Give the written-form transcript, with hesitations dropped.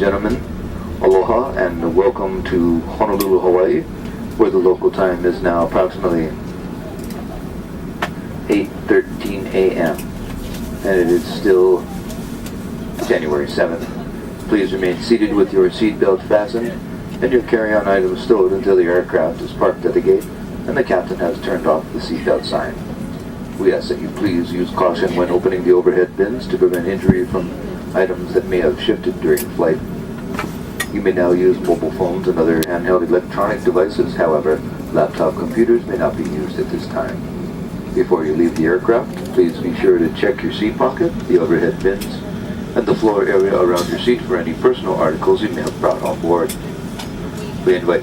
gentlemen, aloha and welcome to Honolulu, Hawaii, where the local time is now approximately 8:13 a.m. and it is still January 7th. Please remain seated with your seatbelt fastened and your carry-on items stowed until the aircraft is parked at the gate and the captain has turned off the seatbelt sign. We ask that you please use caution when opening the overhead bins to prevent injury from items that may have shifted during flight. You may now use mobile phones and other handheld electronic devices. However, laptop computers may not be used at this time. Before you leave the aircraft, please be sure to check your seat pocket, the overhead bins, and the floor area around your seat for any personal articles you may have brought on board. We invite